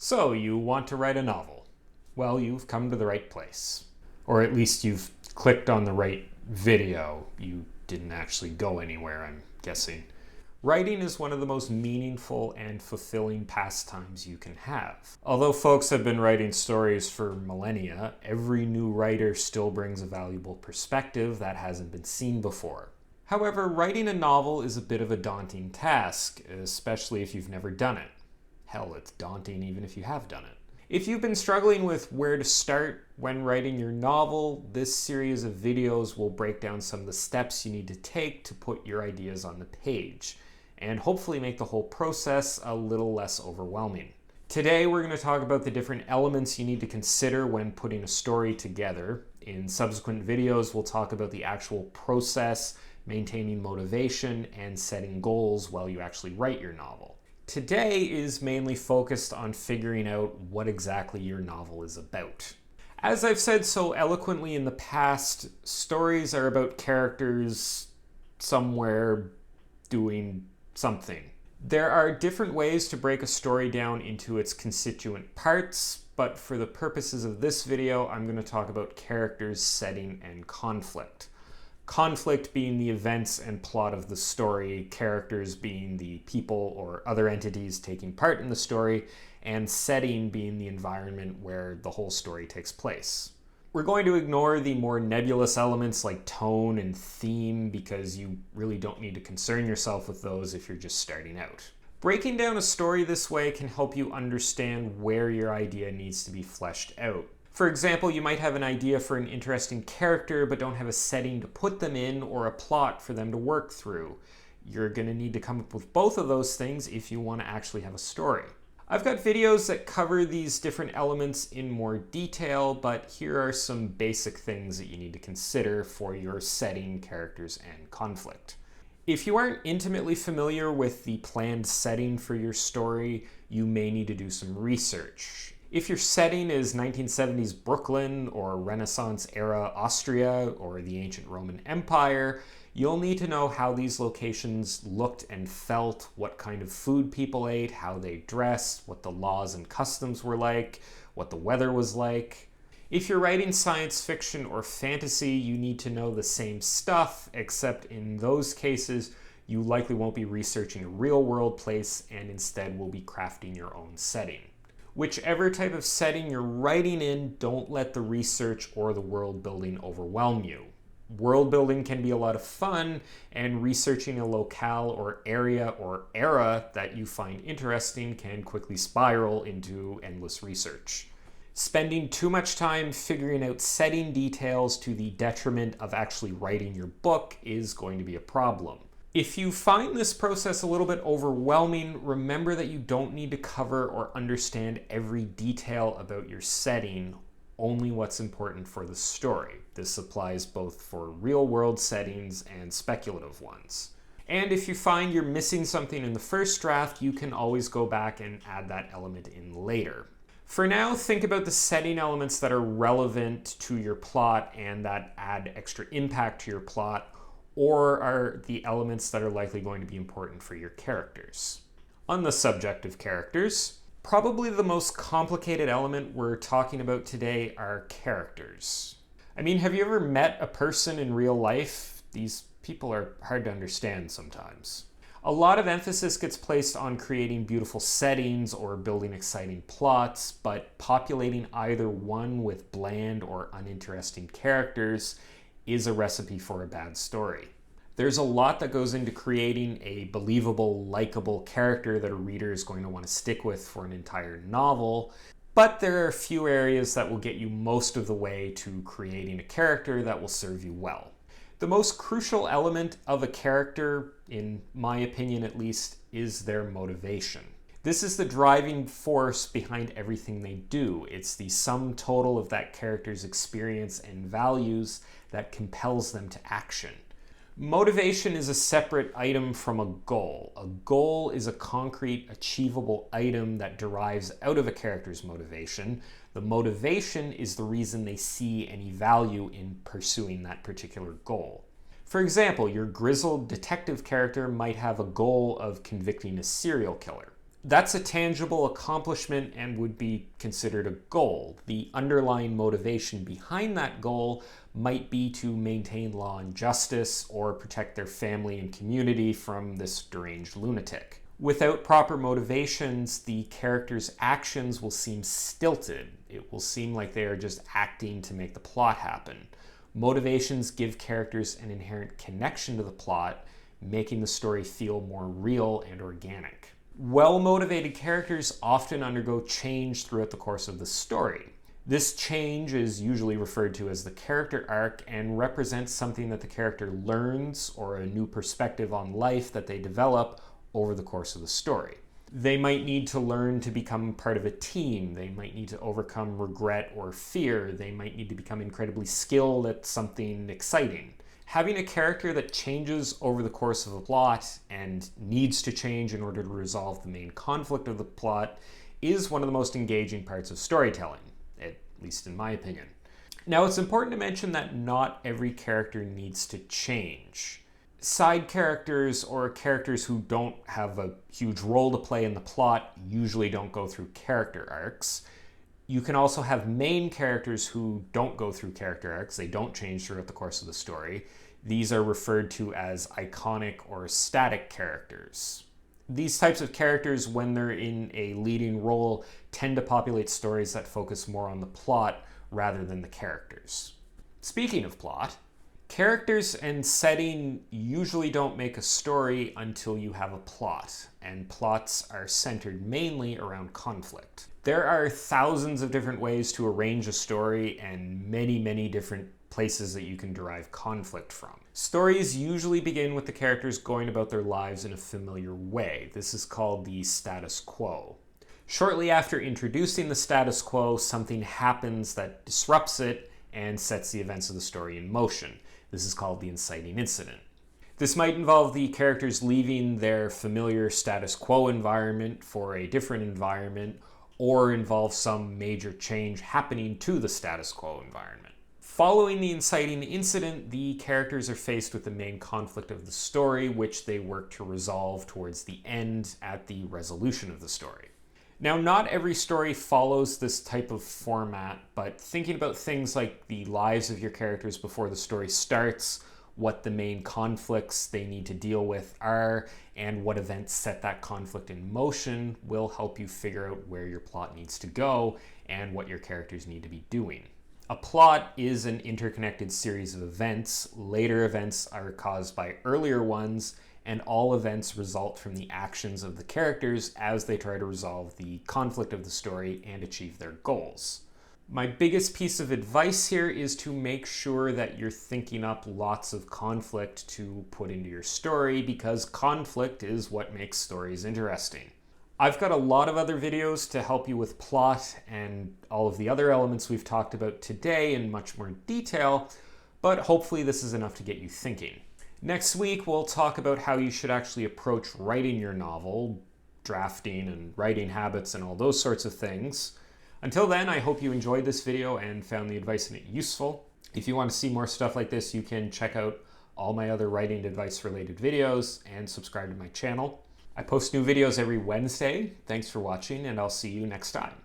So, you want to write a novel? Well, you've come to the right place. Or at least you've clicked on the right video. You didn't actually go anywhere, I'm guessing. Writing is one of the most meaningful and fulfilling pastimes you can have. Although folks have been writing stories for millennia, every new writer still brings a valuable perspective that hasn't been seen before. However, writing a novel is a bit of a daunting task, especially if you've never done it. Hell, it's daunting even if you have done it. If you've been struggling with where to start when writing your novel, this series of videos will break down some of the steps you need to take to put your ideas on the page, and hopefully make the whole process a little less overwhelming. Today, we're going to talk about the different elements you need to consider when putting a story together. In subsequent videos, we'll talk about the actual process, maintaining motivation, and setting goals while you actually write your novel. Today is mainly focused on figuring out what exactly your novel is about. As I've said so eloquently in the past, stories are about characters somewhere doing something. There are different ways to break a story down into its constituent parts, but for the purposes of this video, I'm going to talk about characters, setting, and conflict. Conflict being the events and plot of the story, characters being the people or other entities taking part in the story, and setting being the environment where the whole story takes place. We're going to ignore the more nebulous elements like tone and theme because you really don't need to concern yourself with those if you're just starting out. Breaking down a story this way can help you understand where your idea needs to be fleshed out. For example, you might have an idea for an interesting character but don't have a setting to put them in or a plot for them to work through. You're going to need to come up with both of those things if you want to actually have a story. I've got videos that cover these different elements in more detail, but here are some basic things that you need to consider for your setting, characters, and conflict. If you aren't intimately familiar with the planned setting for your story, you may need to do some research. If your setting is 1970s Brooklyn or Renaissance-era Austria or the ancient Roman Empire, you'll need to know how these locations looked and felt, what kind of food people ate, how they dressed, what the laws and customs were like, what the weather was like. If you're writing science fiction or fantasy, you need to know the same stuff, except in those cases, you likely won't be researching a real-world place and instead will be crafting your own setting. Whichever type of setting you're writing in, don't let the research or the world building overwhelm you. World building can be a lot of fun, and researching a locale or area or era that you find interesting can quickly spiral into endless research. Spending too much time figuring out setting details to the detriment of actually writing your book is going to be a problem. If you find this process a little bit overwhelming, remember that you don't need to cover or understand every detail about your setting, only what's important for the story. This applies both for real-world settings and speculative ones. And if you find you're missing something in the first draft, you can always go back and add that element in later. For now, think about the setting elements that are relevant to your plot and that add extra impact to your plot, or are the elements that are likely going to be important for your characters. On the subject of characters, probably the most complicated element we're talking about today are characters. I mean, have you ever met a person in real life? These people are hard to understand sometimes. A lot of emphasis gets placed on creating beautiful settings or building exciting plots, but populating either one with bland or uninteresting characters is a recipe for a bad story. There's a lot that goes into creating a believable, likable character that a reader is going to want to stick with for an entire novel, but there are a few areas that will get you most of the way to creating a character that will serve you well. The most crucial element of a character, in my opinion at least, is their motivation. This is the driving force behind everything they do. It's the sum total of that character's experience and values that compels them to action. Motivation is a separate item from a goal. A goal is a concrete, achievable item that derives out of a character's motivation. The motivation is the reason they see any value in pursuing that particular goal. For example, your grizzled detective character might have a goal of convicting a serial killer. That's a tangible accomplishment and would be considered a goal. The underlying motivation behind that goal might be to maintain law and justice or protect their family and community from this deranged lunatic. Without proper motivations, the character's actions will seem stilted. It will seem like they are just acting to make the plot happen. Motivations give characters an inherent connection to the plot, making the story feel more real and organic. Well-motivated characters often undergo change throughout the course of the story. This change is usually referred to as the character arc and represents something that the character learns or a new perspective on life that they develop over the course of the story. They might need to learn to become part of a team. They might need to overcome regret or fear. They might need to become incredibly skilled at something exciting. Having a character that changes over the course of a plot and needs to change in order to resolve the main conflict of the plot is one of the most engaging parts of storytelling, at least in my opinion. Now, it's important to mention that not every character needs to change. Side characters or characters who don't have a huge role to play in the plot usually don't go through character arcs. You can also have main characters who don't go through character arcs. They don't change throughout the course of the story. These are referred to as iconic or static characters. These types of characters, when they're in a leading role, tend to populate stories that focus more on the plot rather than the characters. Speaking of plot, characters and setting usually don't make a story until you have a plot, and plots are centered mainly around conflict. There are thousands of different ways to arrange a story and many different places that you can derive conflict from. Stories usually begin with the characters going about their lives in a familiar way. This is called the status quo. Shortly after introducing the status quo, something happens that disrupts it and sets the events of the story in motion. This is called the inciting incident. This might involve the characters leaving their familiar status quo environment for a different environment, or involve some major change happening to the status quo environment. Following the inciting incident, the characters are faced with the main conflict of the story, which they work to resolve towards the end at the resolution of the story. Now, not every story follows this type of format, but thinking about things like the lives of your characters before the story starts, what the main conflicts they need to deal with are, and what events set that conflict in motion will help you figure out where your plot needs to go and what your characters need to be doing. A plot is an interconnected series of events. Later events are caused by earlier ones, and all events result from the actions of the characters as they try to resolve the conflict of the story and achieve their goals. My biggest piece of advice here is to make sure that you're thinking up lots of conflict to put into your story, because conflict is what makes stories interesting. I've got a lot of other videos to help you with plot and all of the other elements we've talked about today in much more detail, but hopefully this is enough to get you thinking. Next week, we'll talk about how you should actually approach writing your novel, drafting and writing habits and all those sorts of things. Until then, I hope you enjoyed this video and found the advice in it useful. If you want to see more stuff like this, you can check out all my other writing advice related videos and subscribe to my channel. I post new videos every Wednesday. Thanks for watching, and I'll see you next time.